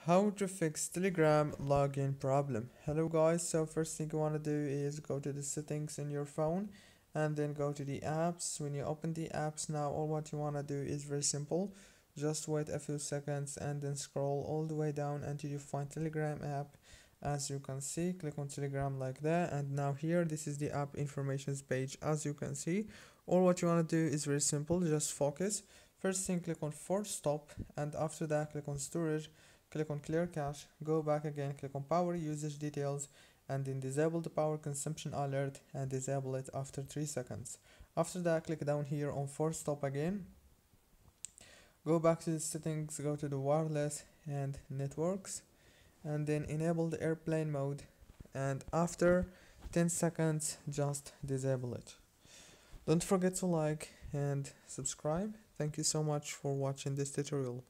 How to fix Telegram login problem. Hello guys, so first thing you want to do is go to the settings in your phone and then go to the apps. When you open the apps now, all what you want to do is very simple. Just wait a few seconds and then scroll all the way down until you find Telegram app. As you can see, click on Telegram like that, and now here this is the app informations page. As you can see, all what you want to do is very simple. Just focus. First thing, click on force stop, and after that click on storage. Click on clear cache, go back again, click on power usage details, and then disable the power consumption alert and disable it after 3 seconds. After that, click down here on force stop again, go back to the settings, go to the wireless and networks, and then enable the airplane mode, and after 10 seconds just disable it. Don't forget to like and subscribe. Thank you so much for watching this tutorial.